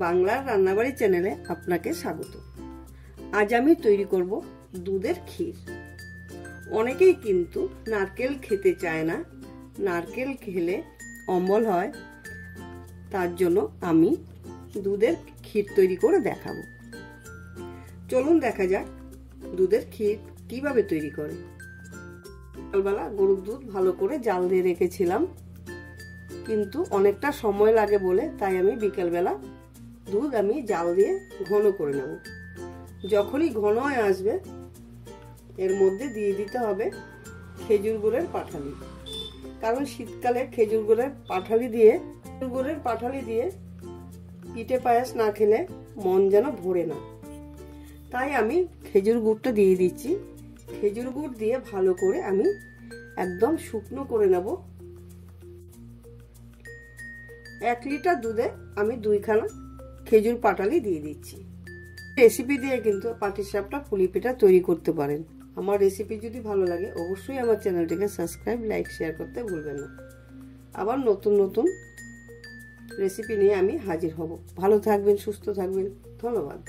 বাংলার রান্নাবাড়ি চ্যানেলে আপনাকে স্বাগত। আজ আমি তৈরি করব দুধের ক্ষীর। অনেকেই কিন্তু নারকেল খেতে চায় না, নারকেল খেলে অম্বল হয়, তার জন্য আমি দুধের ক্ষীর তৈরি করে দেখাবো। চলুন দেখা যাক দুধের ক্ষীর কিভাবে তৈরি করে। সকালবেলা গরুর দুধ ভালো করে জাল দিয়ে রেখেছিলাম, কিন্তু অনেকটা সময় লাগে বলে তাই আমি বিকেলবেলা দুধ আমি জাল দিয়ে ঘন করে নেব। যখনই ঘন হয়ে আসবে এর মধ্যে দিয়ে দিতে হবে খেজুর গুড়ের পাঠালি, কারণ শীতকালে খেজুর গুড়ের পাঠালি দিয়ে পিঠে পায়েস না খেলে মন যেন ভরে না, তাই আমি খেজুর গুড়টা দিয়ে দিচ্ছি। খেজুর গুড় দিয়ে ভালো করে আমি একদম শুকনো করে নেব। 1 লিটার দুধে আমি 2খানা খেজুর পাটালি দিয়ে দিচ্ছি। রেসিপি দিয়ে কিন্তু পাটিসাপটা পুলি পিঠা তৈরি করতে পারেন। আমার রেসিপি যদি ভালো লাগে অবশ্যই আমার চ্যানেলটিকে সাবস্ক্রাইব, লাইক, শেয়ার করতে ভুলবেন না। আবার নতুন নতুন রেসিপি নিয়ে আমি হাজির হব। ভালো থাকবেন, সুস্থ থাকবেন। ধন্যবাদ।